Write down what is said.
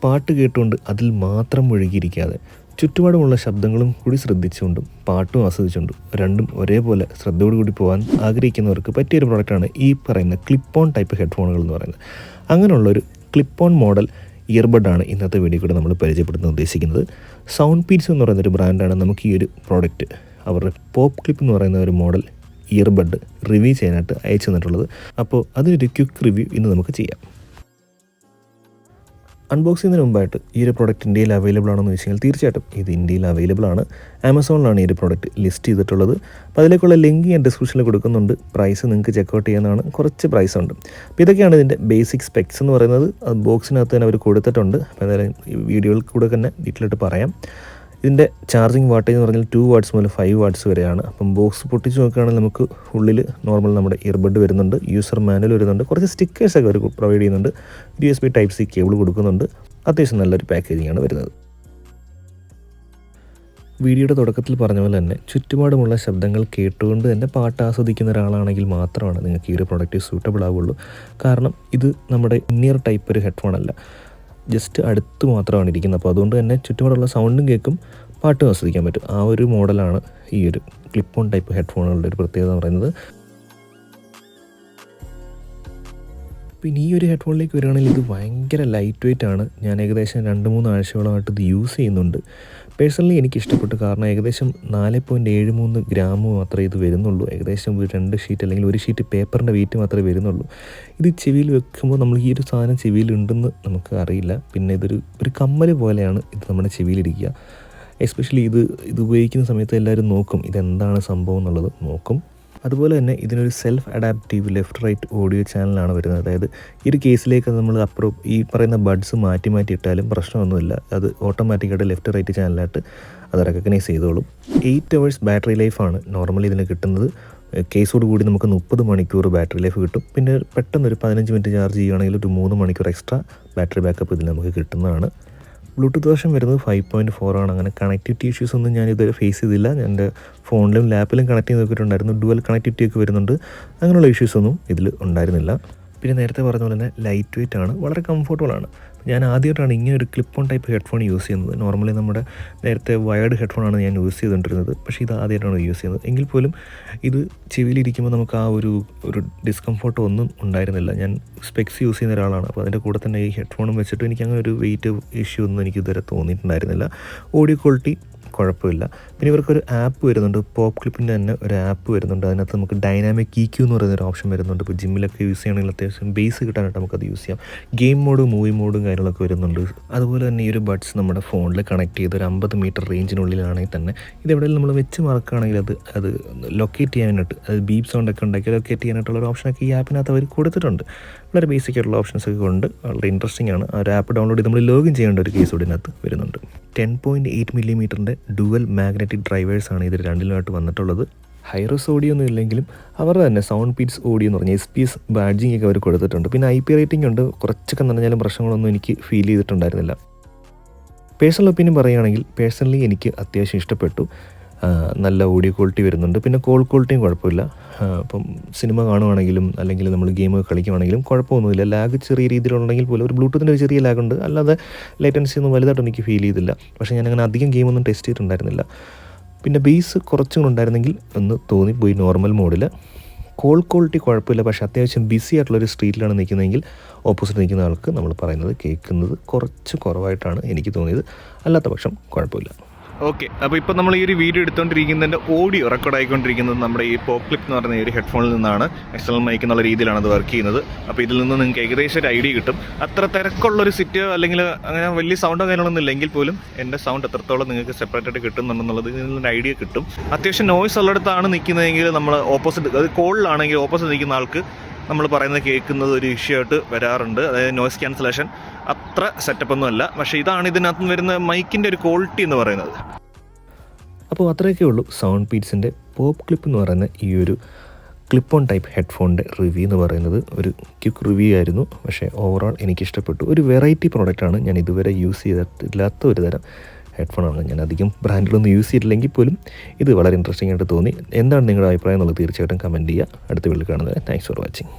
പാട്ട് കേട്ടുകൊണ്ട് അതിൽ മാത്രം മുഴുകിയിരിക്കാതെ ചുറ്റുപാടുമുള്ള ശബ്ദങ്ങളും കൂടി ശ്രദ്ധിച്ചുകൊണ്ടും പാട്ടും ആസ്വദിച്ചുകൊണ്ടും രണ്ടും ഒരേപോലെ ശ്രദ്ധയോടുകൂടി പോകാൻ ആഗ്രഹിക്കുന്നവർക്ക് പറ്റിയൊരു പ്രോഡക്റ്റാണ് ഈ പറയുന്ന ക്ലിപ്പ് ഓൺ ടൈപ്പ് ഹെഡ്ഫോണുകൾ എന്ന് പറയുന്നത്. അങ്ങനെയുള്ളൊരു ക്ലിപ്പ് ഓൺ മോഡൽ ഇയർബഡാണ് ഇന്നത്തെ വീഡിയോ കൂടെ നമ്മൾ പരിചയപ്പെടുത്താൻ ഉദ്ദേശിക്കുന്നത്. സൗണ്ട് പീറ്റ്സ് എന്ന് പറയുന്നൊരു ബ്രാൻഡാണ് നമുക്ക് ഈ ഒരു പ്രോഡക്റ്റ് അവരുടെ പോപ്പ് ക്ലിപ്പ് എന്ന് പറയുന്ന ഒരു മോഡൽ ഇയർബഡ് റിവ്യൂ ചെയ്യാനായിട്ട് അയച്ചു തന്നിട്ടുള്ളത്. അപ്പോൾ അതിനൊരു ക്വിക്ക് റിവ്യൂ ഇന്ന് നമുക്ക് ചെയ്യാം. അൺബോക്സ് ചെയ്യുന്നതിന് മുമ്പായിട്ട് ഈ ഒരു പ്രോഡക്റ്റ് ഇന്ത്യയിൽ അവൈലബിൾ ആണെന്ന് വെച്ച് കഴിഞ്ഞാൽ തീർച്ചയായിട്ടും ഇത് ഇന്ത്യയിൽ അവൈലബിൾ ആണ്. ആമസോണിലാണ് ഈ ഒരു പ്രോഡക്റ്റ് ലിസ്റ്റ് ചെയ്തിട്ടുള്ളത്. അപ്പോൾ അതിലേക്കുള്ള ലിങ്ക് ഞാൻ ഡിസ്ക്രിപ്ഷനിൽ കൊടുക്കുന്നുണ്ട്. പ്രൈസ് നിങ്ങൾക്ക് ചെക്കൗട്ട് ചെയ്യാവുന്നതാണ്. കുറച്ച് പ്രൈസ് ഉണ്ട്. അപ്പോൾ ഇതൊക്കെയാണ് ഇതിൻ്റെ ബേസിക് സ്പെക്സ് എന്ന് പറയുന്നത്. അത് ബോക്സിനകത്ത് തന്നെ അവർ കൊടുത്തിട്ടുണ്ട്. അപ്പോൾ എന്തായാലും ഈ വീഡിയോയിൽ കൂടെ തന്നെ ഡീറ്റെയിൽ ആയിട്ട് പറയാം. ഇതിൻ്റെ ചാർജിങ് വാട്ടേജ് എന്ന് പറഞ്ഞാൽ 2 വാട്ട്സ് മുതൽ 5 വാട്ട്സ് വരെയാണ്. അപ്പം ബോക്സ് പൊട്ടിച്ച് നോക്കുകയാണെങ്കിൽ നമുക്ക് ഉള്ളിൽ നോർമൽ നമ്മുടെ ഇയർബഡ് വരുന്നുണ്ട്, യൂസർ മാനുവൽ വരുന്നുണ്ട്, കുറച്ച് സ്റ്റിക്കേഴ്സൊക്കെ അവർ പ്രൊവൈഡ് ചെയ്യുന്നുണ്ട്, USB Type-C കേബിൾ കൊടുക്കുന്നുണ്ട്. അത്യാവശ്യം നല്ലൊരു പാക്കേജിങ്ങാണ് വരുന്നത്. വീഡിയോയുടെ തുടക്കത്തിൽ പറഞ്ഞ പോലെ തന്നെ ചുറ്റുപാടുമുള്ള ശബ്ദങ്ങൾ കേട്ടുകൊണ്ട് തന്നെ പാട്ട് ആസ്വദിക്കുന്ന ഒരാളാണെങ്കിൽ മാത്രമാണ് നിങ്ങൾക്ക് ഈ ഒരു പ്രോഡക്റ്റ് സൂട്ടബിൾ ആവുള്ളൂ. കാരണം ഇത് നമ്മുടെ ഇന്നിയർ ടൈപ്പ് ഒരു ഹെഡ്ഫോൺ അല്ല, ജസ്റ്റ് അടുത്ത് മാത്രമാണ് ഇരിക്കുന്നത്. അപ്പോൾ അതുകൊണ്ട് തന്നെ ചുറ്റുപാടുള്ള സൗണ്ടും കേൾക്കും, പാട്ടും ആസ്വദിക്കാൻ പറ്റും. ആ ഒരു മോഡലാണ് ഈ ഒരു ക്ലിപ്പ് ഓൺ ടൈപ്പ് ഹെഡ്ഫോണുകളുടെ ഒരു പ്രത്യേകത എന്ന് പറയുന്നത്. പിന്നെ ഈ ഒരു ഹെഡ്ഫോണിലേക്ക് വരികയാണെങ്കിൽ ഇത് ഭയങ്കര ലൈറ്റ് വെയിറ്റ് ആണ്. ഞാൻ ഏകദേശം 2-3 ആഴ്ചകളായിട്ട് ഇത് യൂസ് ചെയ്യുന്നുണ്ട്. പേഴ്സണലി എനിക്ക് ഇഷ്ടപ്പെട്ടു. കാരണം ഏകദേശം 4.73 ഗ്രാം മാത്രമേ ഇത് വരുന്നുള്ളൂ. ഏകദേശം 2 ഷീറ്റ് അല്ലെങ്കിൽ 1 ഷീറ്റ് പേപ്പറിൻ്റെ വെയിറ്റ് മാത്രമേ വരുന്നുള്ളൂ. ഇത് ചെവിയിൽ വെക്കുമ്പോൾ നമ്മൾ ഈ ഒരു സാധനം ചെവിയിലുണ്ടെന്ന് നമുക്ക് അറിയില്ല. പിന്നെ ഒരു കമ്മൽ പോലെയാണ് ഇത് നമ്മുടെ ചെവിയിലിരിക്കുക. എസ്പെഷ്യലി ഇത് ഉപയോഗിക്കുന്ന സമയത്ത് എല്ലാവരും നോക്കും ഇതെന്താണ് സംഭവം എന്നുള്ളത് നോക്കും. അതുപോലെ തന്നെ ഇതിനൊരു self adaptive left right audio ചാനലാണ് വരുന്നത്. അതായത് ഈ ഒരു കേസിലേക്ക് നമ്മൾ ഈ പറയുന്ന ബഡ്സ് മാറ്റി ഇട്ടാലും പ്രശ്നമൊന്നുമില്ല. അത് ഓട്ടോമാറ്റിക്കായിട്ട് ലെഫ്റ്റ് റൈറ്റ് ചാനലായിട്ട് അത് റെക്കഗ്നൈസ് ചെയ്തോളും. 8 hours ബാറ്ററി ലൈഫാണ് നോർമലി ഇതിന് കിട്ടുന്നത്. കേസോട് കൂടി നമുക്ക് 30 മണിക്കൂർ ബാറ്ററി ലൈഫ് കിട്ടും. പിന്നെ പെട്ടെന്നൊരു 15 മിനിറ്റ് ചാർജ് ചെയ്യുകയാണെങ്കിൽ ഒരു 3 മണിക്കൂർ എക്സ്ട്രാ ബാറ്ററി ബാക്കപ്പ് ഇതിൽ നമുക്ക് കിട്ടുന്നതാണ്. ബ്ലൂടൂത്ത് വേർഷൻ വരുന്നത് 5.4 ആണ്. അങ്ങനെ കണക്ടിവിറ്റി ഇഷ്യൂസ് ഒന്നും ഞാൻ ഇതുവരെ ഫേസ് ചെയ്തില്ല. ഞാൻ എൻ്റെ ഫോണിലും ലാപ്പിലും കണക്ട് ചെയ്ത് നോക്കിയിട്ടുണ്ടായിരുന്നു. ഡുവൽ കണക്ടിവിറ്റി ഒക്കെ വരുന്നുണ്ട്. അങ്ങനെയുള്ള ഇഷ്യൂസൊന്നും ഇതിൽ ഉണ്ടായിരുന്നില്ല. പിന്നെ നേരത്തെ പറഞ്ഞ പോലെ തന്നെ ലൈറ്റ് വെയിറ്റ് ആണ്, വളരെ കംഫർട്ടബിളാണ്. ഞാൻ ആദ്യമായിട്ടാണ് ഇങ്ങനെ ഒരു clip on type headphone use ചെയ്യുന്നത്. നോർമലി നമ്മുടെ നേരത്തെ വയർഡ് ഹെഡ്ഫോണാണ് ഞാൻ യൂസ് ചെയ്തുകൊണ്ടിരുന്നത്. പക്ഷേ ഇത് ആദ്യമായിട്ടാണ് യൂസ് ചെയ്യുന്നത്. എങ്കിൽ പോലും ഇത് ചെവിയിലിരിക്കുമ്പോൾ നമുക്ക് ആ ഒരു ഡിസ്കംഫോർട്ട് ഒന്നും ഉണ്ടായിരുന്നില്ല. ഞാൻ സ്പെക്സ് യൂസ് ചെയ്യുന്ന ഒരാളാണ്. അപ്പോൾ അതിൻ്റെ കൂടെ തന്നെ ഈ ഹെഡ്ഫോണും വെച്ചിട്ട് എനിക്ക് അങ്ങനെ ഒരു വെയിറ്റ് ഇഷ്യൂ ഒന്നും എനിക്ക് ഇതുവരെ തോന്നിയിട്ടുണ്ടായിരുന്നില്ല. ഓഡിയോ ക്വാളിറ്റി കുഴപ്പമില്ല. പിന്നെ ഇവർക്കൊരു ആപ്പ് വരുന്നുണ്ട്, പോപ്പ് ക്ലിപ്പിൻ്റെ തന്നെ ഒരു ആപ്പ് വരുന്നുണ്ട്. അതിനകത്ത് നമുക്ക് ഡൈനാമിക് EQ എന്ന് പറയുന്നൊരു ഓപ്ഷൻ വരുന്നുണ്ട്. ഇപ്പോൾ ജിമ്മിലൊക്കെ യൂസ് ചെയ്യണമെങ്കിൽ അത്യാവശ്യം ബേസ് കിട്ടാനായിട്ട് നമുക്കത് യൂസ് ചെയ്യാം. ഗെയിം മോഡ്, മൂവി മോഡും കാര്യങ്ങളൊക്കെ വരുന്നുണ്ട്. അതുപോലെ തന്നെ ഈ ഒരു ബഡ്സ് നമ്മുടെ ഫോണിൽ കണക്ട് ചെയ്ത് ഒരു 50 മീറ്റർ റേഞ്ചിനുള്ളിലാണെങ്കിൽ തന്നെ ഇതെവിടെയും നമ്മൾ വെച്ച് മറക്കുകയാണെങ്കിൽ അത് ലൊക്കേറ്റ് ചെയ്യാനായിട്ട്, അത് ബീപ്പ് സൗണ്ടൊക്കെ ഉണ്ടാക്കി ലൊക്കേറ്റ് ചെയ്യാനായിട്ടുള്ള ഒരു ഓപ്ഷനൊക്കെ ഈ ആപ്പിനകത്ത് അവർ കൊടുത്തിട്ടുണ്ട്. വളരെ ബേസിക് ആയിട്ടുള്ള ഓപ്ഷൻസൊക്കെ ഉണ്ട്. വളരെ ഇൻട്രസ്റ്റിംഗ് ആണ്. ആ ഒരു ആപ്പ് ഡൗൺലോഡ് ചെയ്ത് നമ്മൾ ലോഗിൻ ചെയ്യേണ്ട ഒരു കേസ് ഇതിനകത്ത് വരുന്നുണ്ട്. 10.8 മില്ലിമീറ്ററിൻ്റെ ഡുവൽ മാഗ്നറ്റിക് ഡ്രൈവേഴ്സാണ് ഇത് രണ്ടിലുമായിട്ട് വന്നിട്ടുള്ളത്. ഹൈറസ് ഓഡിയോ ഒന്നും ഇല്ലെങ്കിലും അവരുടെ തന്നെ സൗണ്ട് പീറ്റ്സ് ഓഡിയോ എന്ന് പറഞ്ഞാൽ SPS ബാഡ്ജിങ് ഒക്കെ അവർ കൊടുത്തിട്ടുണ്ട്. പിന്നെ IP റേറ്റിംഗ് ഉണ്ട്. കുറച്ചൊക്കെ നനഞ്ഞാലും പ്രശ്നങ്ങളൊന്നും എനിക്ക് ഫീൽ ചെയ്തിട്ടുണ്ടായിരുന്നില്ല. പേഴ്സണൽ ഒപ്പീനിയൻ പറയുകയാണെങ്കിൽ പേഴ്സണലി എനിക്ക് അത്യാവശ്യം ഇഷ്ടപ്പെട്ടു. നല്ല ഓഡിയോ ക്വാളിറ്റി വരുന്നുണ്ട്. പിന്നെ കോൾ ക്വാളിറ്റിയും കുഴപ്പമില്ല. ഇപ്പം സിനിമ കാണുവാണെങ്കിലും അല്ലെങ്കിൽ നമ്മൾ ഗെയിം കളിക്കുവാണെങ്കിലും കുഴപ്പമൊന്നുമില്ല. ലാഗ് ചെറിയ രീതിയിലുണ്ടെങ്കിൽ പോലും ഒരു ബ്ലൂടൂത്തിൻ്റെ ഒരു ചെറിയ ലാഗുണ്ട്. അല്ലാതെ ലേറ്റൻസി ഒന്നും വലുതായിട്ട് എനിക്ക് ഫീൽ ചെയ്തില്ല. പക്ഷേ ഞാനങ്ങനെ അധികം ഗെയിമൊന്നും ടെസ്റ്റ് ചെയ്തിട്ടുണ്ടായിരുന്നില്ല. പിന്നെ ബേസ് കുറച്ചും കൂടെ ഉണ്ടായിരുന്നെങ്കിൽ ഒന്ന് തോന്നിപ്പോയി നോർമൽ മോഡിൽ. കോൾ ക്വാളിറ്റി കുഴപ്പമില്ല. പക്ഷേ അത്യാവശ്യം ബിസി ആയിട്ടുള്ളൊരു സ്ട്രീറ്റിലാണ് നിൽക്കുന്നതെങ്കിൽ ഓപ്പോസിറ്റ് നിൽക്കുന്ന ആൾക്ക് നമ്മൾ പറയുന്നത് കേൾക്കുന്നത് കുറച്ച് കുറവായിട്ടാണ് എനിക്ക് തോന്നിയത്. അല്ലാത്ത പക്ഷം കുഴപ്പമില്ല. ഓക്കെ, അപ്പോൾ ഇപ്പോൾ നമ്മൾ ഈ ഒരു വീഡിയോ എടുത്തുകൊണ്ടിരിക്കുന്നതിൻ്റെ ഓഡിയോ റെക്കോർഡ് ആയിക്കൊണ്ടിരിക്കുന്നത് നമ്മുടെ ഈ പോപ്പ് ക്ലിപ്പ് എന്ന് പറയുന്ന ഈ ഒരു ഹെഡ്ഫോണിൽ നിന്നാണ്. എക്സ്റ്റേണൽ മൈക്ക് എന്നുള്ള രീതിയിലാണ് അത് വർക്ക് ചെയ്യുന്നത്. അപ്പോൾ ഇതിൽ നിന്ന് നിങ്ങൾക്ക് ഏകദേശം ഒരു ഐഡിയ കിട്ടും. അത്ര തിരക്കുള്ളൊരു സിറ്റ് അല്ലെങ്കിൽ അങ്ങനെ വലിയ സൗണ്ടോ കാര്യങ്ങളൊന്നും ഇല്ലെങ്കിൽ പോലും എൻ്റെ സൗണ്ട് എത്രത്തോളം നിങ്ങൾക്ക് സെപ്പറേറ്റ് ആയിട്ട് കിട്ടുന്നുണ്ടെന്നുള്ളത് ഇതിൽ നിന്നൊരു ഐഡിയ കിട്ടും. അത്യാവശ്യം നോയ്സ് ഉള്ളിടത്താണ് നിൽക്കുന്നതെങ്കിൽ നമ്മൾ ഓപ്പോസിറ്റ്, അത് കോളിലാണെങ്കിൽ ഓപ്പോസിറ്റ് നിൽക്കുന്ന ആൾക്ക് നമ്മൾ പറയുന്നത് കേൾക്കുന്നത് ഒരു ഇഷ്യൂ ആയിട്ട് വരാറുണ്ട്. അതായത് നോയ്സ് ക്യാൻസലേഷൻ അത്ര സെറ്റപ്പൊന്നും അല്ല. പക്ഷേ ഇതാണ് ഇതിനകത്ത് വരുന്ന മൈക്കിൻ്റെ ഒരു ക്വാളിറ്റി എന്ന് പറയുന്നത്. അപ്പോൾ അത്രയൊക്കെ ഉള്ളൂ സൗണ്ട് പീറ്റ്സിൻ്റെ പോപ്പ് ക്ലിപ്പ് എന്ന് പറയുന്ന ഈ ഒരു ക്ലിപ്പ് ഓൺ ടൈപ്പ് ഹെഡ്ഫോണിൻ്റെ റിവ്യൂ എന്ന് പറയുന്നത്. ഒരു ക്വിക്ക് റിവ്യൂ ആയിരുന്നു. പക്ഷേ ഓവറോൾ എനിക്കിഷ്ടപ്പെട്ടു. ഒരു വെറൈറ്റി പ്രോഡക്റ്റാണ്. ഞാൻ ഇതുവരെ യൂസ് ചെയ്തിട്ടില്ലാത്ത ഒരു തരം ഹെഡ്ഫോണാണ്. ഞാൻ അധികം ബ്രാൻഡിലൊന്നും യൂസ് ചെയ്തിട്ടില്ലെങ്കിൽ പോലും ഇത് വളരെ ഇൻട്രസ്റ്റിംഗ് ആയിട്ട് തോന്നി. എന്താണ് നിങ്ങളുടെ അഭിപ്രായം എന്നുള്ളത് തീർച്ചയായിട്ടും കമൻറ്റ് ചെയ്യുക. അടുത്ത വീഡിയോയിൽ കാണുന്നത്. Thanks for watching.